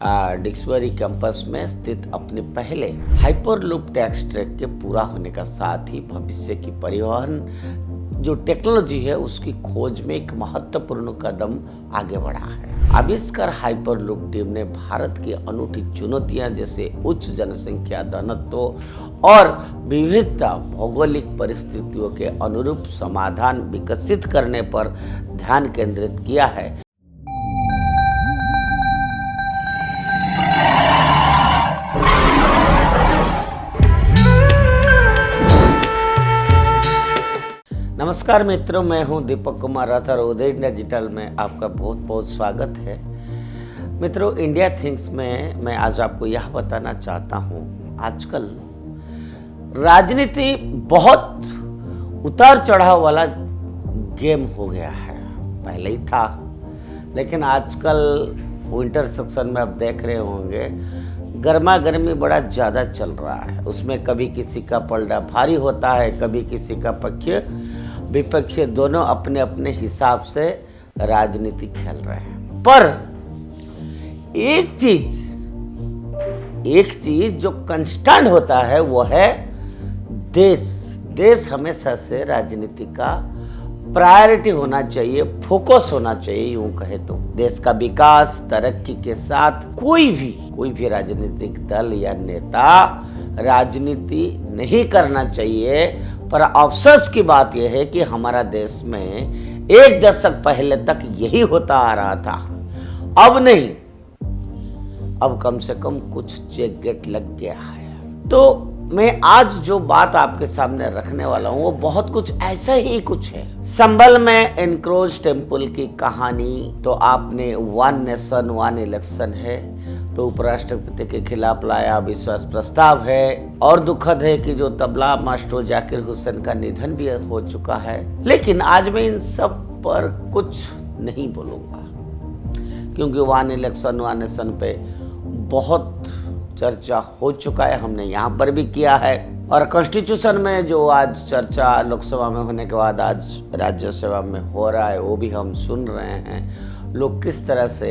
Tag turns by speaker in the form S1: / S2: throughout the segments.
S1: डिक्सबरी campus में स्थित अपने पहले हाइपरलूप टैक्स ट्रैक के पूरा होने का साथ ही भविष्य की परिवहन जो टेक्नोलॉजी है उसकी खोज में एक महत्वपूर्ण कदम आगे बढ़ा है। आविष्कार हाइपरलूप टीम ने भारत की अनूठी चुनौतियां जैसे उच्च जनसंख्या घनत्व और विविधता भौगोलिक परिस्थितियों के अनुरूप समाधान विकसित करने पर ध्यान केंद्रित किया है। नमस्कार मित्रों, मैं हूं दीपक कुमार राठौर। उदय इंडिया डिजिटल में आपका बहुत बहुत स्वागत है। मित्रों, इंडिया थिंग्स में मैं आज आपको यह बताना चाहता हूं, आजकल राजनीति बहुत उतार चढ़ाव वाला गेम हो गया है। पहले ही था, लेकिन आजकल विंटर सेक्शन में आप देख रहे होंगे गर्मा गर्मी बड़ा ज़्यादा चल रहा है। उसमें कभी किसी का पलड़ा भारी होता है, कभी किसी का पक्ष विपक्ष, दोनों अपने अपने हिसाब से राजनीति खेल रहे हैं। पर एक चीज जो कांस्टेंट होता है वो है देश हमेशा से राजनीति का प्रायोरिटी होना चाहिए, फोकस होना चाहिए। यूं कहे तो देश का विकास तरक्की के साथ कोई भी राजनीतिक दल या नेता राजनीति नहीं करना चाहिए। पर अफसोस की बात यह है कि हमारा देश में एक दशक पहले तक यही होता आ रहा था। अब नहीं, अब कम से कम कुछ चेक गेट लग गया है। तो मैं आज जो बात आपके सामने रखने वाला हूं वो बहुत कुछ ऐसा ही कुछ है। संभल में एनक्रोच टेम्पल की कहानी तो आपने वन नेशन वन इलेक्शन है तो उपराष्ट्रपति के खिलाफ लाया अविश्वास प्रस्ताव है, और दुखद है कि जो तबला मास्टर जाकिर हुसैन का निधन भी हो चुका है। लेकिन आज मैं इन सब पर कुछ नहीं बोलूंगा, क्योंकि वन इलेक्शन वन नेशन पे बहुत चर्चा हो चुका है, हमने यहाँ पर भी किया है। और कॉन्स्टिट्यूशन में जो आज चर्चा लोकसभा में होने के बाद आज राज्यसभा में हो रहा है वो भी हम सुन रहे हैं। लोग किस तरह से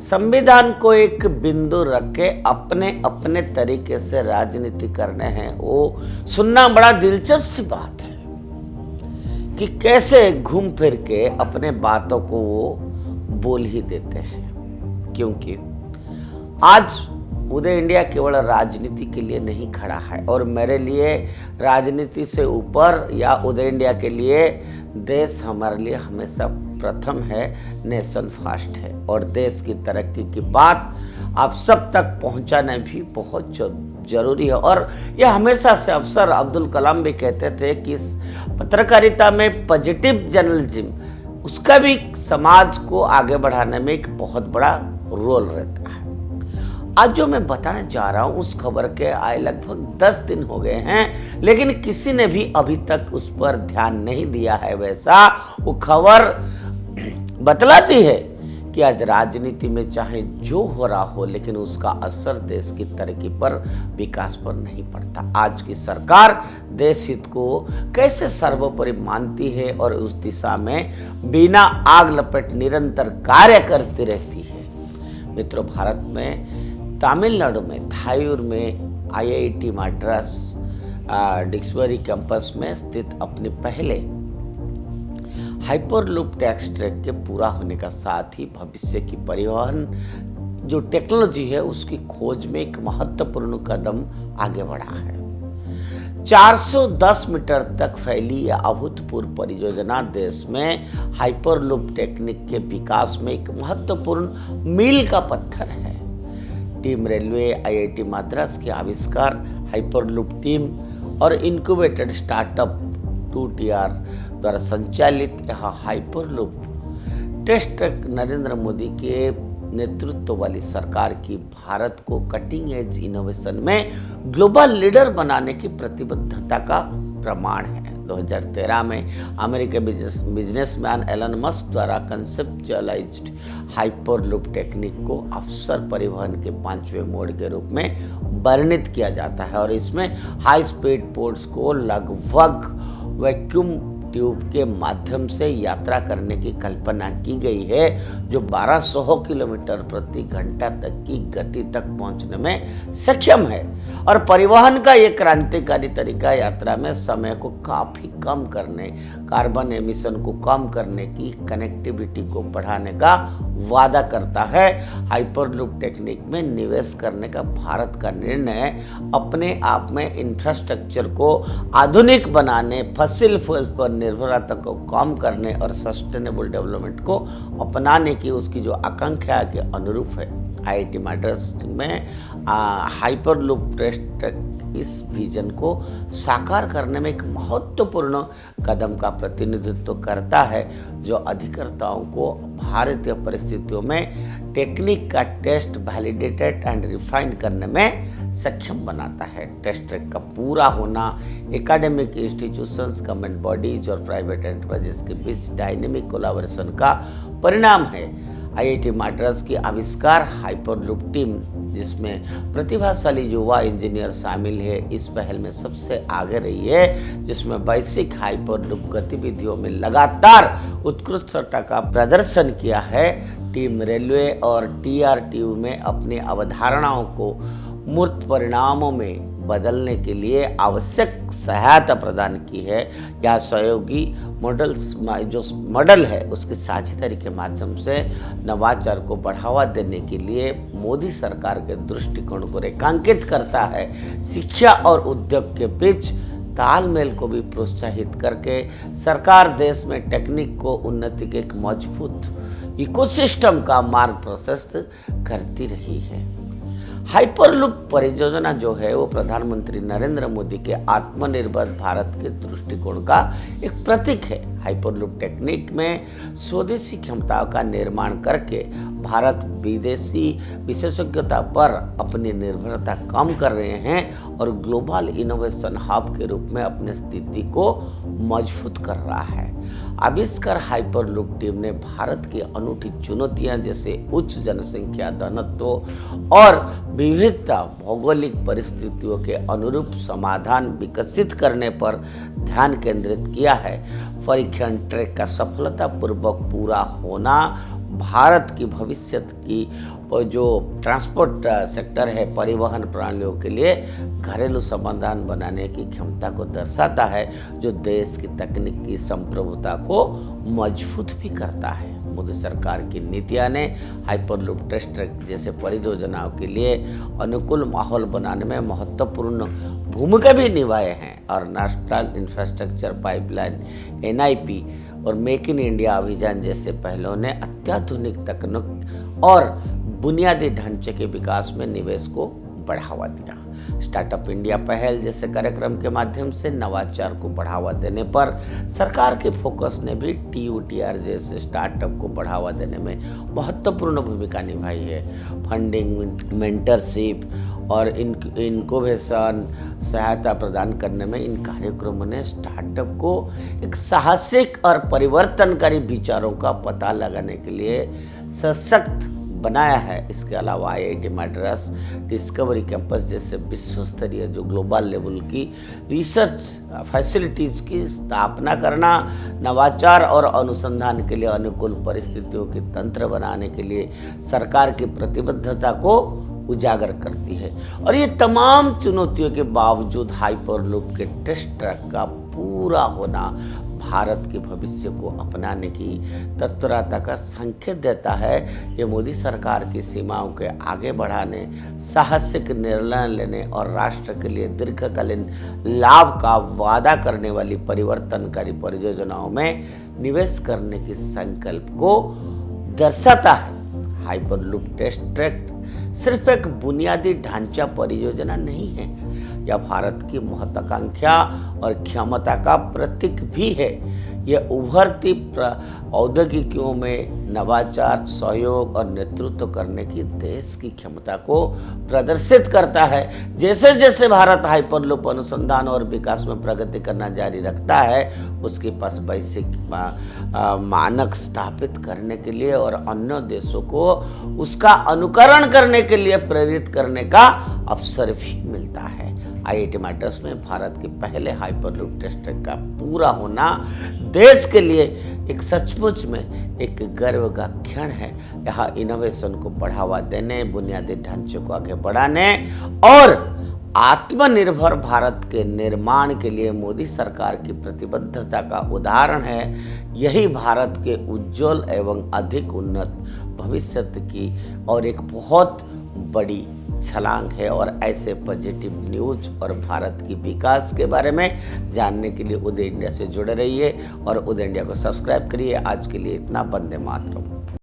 S1: संविधान को एक बिंदु रख के अपने अपने तरीके से राजनीति करने हैं, वो सुनना बड़ा दिलचस्प सी बात है कि कैसे घूम फिर के अपने बातों को वो बोल ही देते हैं। क्योंकि आज उदय इंडिया केवल राजनीति के लिए नहीं खड़ा है, और मेरे लिए राजनीति से ऊपर या उदय इंडिया के लिए देश हमारे लिए हमेशा प्रथम है, नेशन फर्स्ट है। और देश की तरक्की की बात आप सब तक पहुंचाना भी बहुत जरूरी है। और यह हमेशा से अफसर अब्दुल कलाम भी कहते थे कि पत्रकारिता में पॉजिटिव जर्नलिज्म उसका भी समाज को आगे बढ़ाने में एक बहुत बड़ा रोल रहता है। आज जो मैं बताने जा रहा हूं उस खबर के आए लगभग 10 दिन हो गए हैं, लेकिन किसी ने भी अभी तक उस पर ध्यान नहीं दिया है। वैसा वो खबर बतलाती है कि आज राजनीति में चाहे जो हो रहा हो, लेकिन उसका असर देश की तरक्की पर, विकास पर नहीं पड़ता। आज की सरकार देश हित को कैसे सर्वोपरि मानती है और उस दिशा में बिना आग लपेट निरंतर कार्य करती रहती है। मित्रों, भारत में तमिलनाडु में थायूर में आईआईटी मद्रास डिक्सबरी कैंपस में स्थित अपने पहले हाइपरलूप टैक्स ट्रैक के पूरा होने का साथ ही भविष्य की परिवहन जो टेक्नोलॉजी है उसकी खोज में एक महत्वपूर्ण कदम आगे बढ़ा है। 410 मीटर तक फैली यह अभूतपूर्व परियोजना देश में हाइपरलूप टेक्निक के विकास में एक महत्वपूर्ण मील का पत्थर है। टीम रेलवे आईआईटी मद्रास के आविष्कार हाइपरलूप टीम और इनक्यूबेटेड स्टार्टअप 2TR द्वारा संचालित यह hyperloop test track Narendra Modi के नेतृत्व वाली सरकार की भारत को कटिंग एज इनोवेशन में ग्लोबल लीडर बनाने की प्रतिबद्धता का प्रमाण है। 2013 में अमेरिकी बिजनेसमैन एलन मस्क द्वारा कंसेप्चुअलाइज्ड हाइपरलूप टेक्निक को अवसर परिवहन के 5वें मोड के रूप में वर्णित किया जाता है, और इसमें हाई स्पीड पोर्ट्स को लगभग वैक्यूम ट्यूब के माध्यम से यात्रा करने की कल्पना की गई है, जो 1200 किलोमीटर प्रति घंटा तक की गति तक पहुंचने में सक्षम है। और परिवहन का ये क्रांतिकारी तरीका यात्रा में समय को काफी कम करने, कार्बन एमिशन को कम करने की, कनेक्टिविटी को बढ़ाने का वादा करता है। हाइपरलूप टेक्निक में निवेश करने का भारत का निर्णय अपने आप में इंफ्रास्ट्रक्चर को आधुनिक बनाने, फसिल फ्यूल पर निर्भरता को कम करने और सस्टेनेबल डेवलपमेंट को अपनाने की उसकी जो आकांक्षा के अनुरूप है। आईआईटी मद्रास में हाइपरलूप टेस्ट इस विजन को साकार करने में एक महत्वपूर्ण कदम का प्रतिनिधित्व करता है, जो अधिकर्ताओं को भारतीय परिस्थितियों में टेक्निक का टेस्ट वैलिडेटेड एंड रिफाइंड करने में सक्षम बनाता है। टेस्ट ट्रैक का पूरा होना एकेडमिक इंस्टीट्यूशंस, गवर्नमेंट बॉडीज और प्राइवेट एंटरप्राइजेस के बीच डायनेमिक कोलैबोरेशन का परिणाम है। आईआईटी मद्रास की आविष्कार हाइपरलूप टीम, जिसमें प्रतिभाशाली युवा इंजीनियर शामिल है, इस पहल में सबसे आगे रही है, जिसमें वैश्विक हाइपरलूप गतिविधियों में लगातार उत्कृष्टता का प्रदर्शन किया है। टीम रेलवे और टीआरटीयू में अपनी अवधारणाओं को मूर्त परिणामों में बदलने के लिए आवश्यक सहायता प्रदान की है। या सहयोगी जो मॉडल है उसकी साझेदारी के माध्यम से नवाचार को बढ़ावा देने के लिए मोदी सरकार के दृष्टिकोण को रेखांकित करता है। शिक्षा और उद्योग के बीच तालमेल को भी प्रोत्साहित करके सरकार देश में टेक्निक को उन्नति के एक मजबूत इकोसिस्टम का मार्ग प्रशस्त करती रही है। हाइपरलूप परियोजना जो है वो प्रधानमंत्री नरेंद्र मोदी के आत्मनिर्भर भारत के दृष्टिकोण का एक प्रतीक है। हाइपरलूप टेक्निक में स्वदेशी क्षमताओं का निर्माण करके भारत विदेशी विशेषज्ञता पर अपनी निर्भरता कम कर रहे हैं और ग्लोबल इनोवेशन हब के रूप में अपनी स्थिति को मजबूत कर रहा है। आविष्कार हाइपरलूप टीम ने भारत की अनूठी चुनौतियां जैसे उच्च जनसंख्या घनत्व और विविधता भौगोलिक परिस्थितियों के अनुरूप समाधान विकसित करने पर ध्यान केंद्रित किया है। परीक्षण ट्रैक का सफलतापूर्वक पूरा होना भारत की भविष्य की जो ट्रांसपोर्ट सेक्टर है, परिवहन प्रणालियों के लिए घरेलू समाधान बनाने की क्षमता को दर्शाता है, जो देश की तकनीकी संप्रभुता को मजबूत भी करता है। मोदी सरकार की नीतियां ने हाइपरलूप टेस्ट ट्रैक जैसे परियोजनाओं के लिए अनुकूल माहौल बनाने में महत्वपूर्ण भूमिका भी निभाए हैं और नेशनल इंफ्रास्ट्रक्चर पाइपलाइन एनआईपी और मेक इन इंडिया अभियान जैसे पहलों ने अत्याधुनिक तकनीक और बुनियादी ढांचे के विकास में निवेश को बढ़ावा दिया। स्टार्टअप इंडिया पहल जैसे कार्यक्रम के माध्यम से नवाचार को बढ़ावा देने पर सरकार के फोकस ने भी टीयूटीआर जैसे स्टार्टअप को बढ़ावा देने में महत्वपूर्ण भूमिका निभाई है। फंडिंग, मेंटरशिप और इनक्यूबेशन सहायता प्रदान करने में इन कार्यक्रमों ने स्टार्टअप को एक साहसिक और परिवर्तनकारी विचारों का पता लगाने के लिए सशक्त बनाया है। इसके अलावा आईआईटी मद्रास डिस्कवरी कैंपस जैसे विश्व स्तरीय जो ग्लोबल लेवल की रिसर्च फैसिलिटीज़ की स्थापना करना, नवाचार और अनुसंधान के लिए अनुकूल परिस्थितियों के तंत्र बनाने के लिए सरकार की प्रतिबद्धता को उजागर करती है। और ये तमाम चुनौतियों के बावजूद हाइपरलूप के टेस्ट ट्रैक का पूरा होना भारत के भविष्य को अपनाने की तत्परता का संकेत देता है। ये मोदी सरकार की सीमाओं के आगे बढ़ाने, साहसिक निर्णय लेने और राष्ट्र के लिए दीर्घकालीन लाभ का वादा करने वाली परिवर्तनकारी परियोजनाओं में निवेश करने की संकल्प को दर्शाता है। हाइपरलूप टेस्ट ट्रैक सिर्फ एक बुनियादी ढांचा परियोजना नहीं है, यह भारत की महत्वाकांक्षा और क्षमता का प्रतीक भी है। यह उभरती औद्योगिकियों में नवाचार, सहयोग और नेतृत्व करने की देश की क्षमता को प्रदर्शित करता है। जैसे जैसे भारत हाइपरलूप अनुसंधान और विकास में प्रगति करना जारी रखता है, उसके पास वैश्विक मानक स्थापित करने के लिए और अन्य देशों को उसका अनुकरण करने के लिए प्रेरित करने का अवसर भी मिलता है। IIT मैड्रास में भारत के पहले हाइपरलूप टेस्ट का पूरा होना देश के लिए एक सचमुच में एक गर्व का क्षण है। यहाँ इनोवेशन को बढ़ावा देने, बुनियादी ढांचे को आगे बढ़ाने और आत्मनिर्भर भारत के निर्माण के लिए मोदी सरकार की प्रतिबद्धता का उदाहरण है। यही भारत के उज्जवल एवं अधिक उन्नत भविष्य की और एक बहुत बड़ी छलांग है। और ऐसे पॉजिटिव न्यूज और भारत की विकास के बारे में जानने के लिए उदय इंडिया से जुड़े रहिए और उदय इंडिया को सब्सक्राइब करिए। आज के लिए इतना, वंदे मातरम।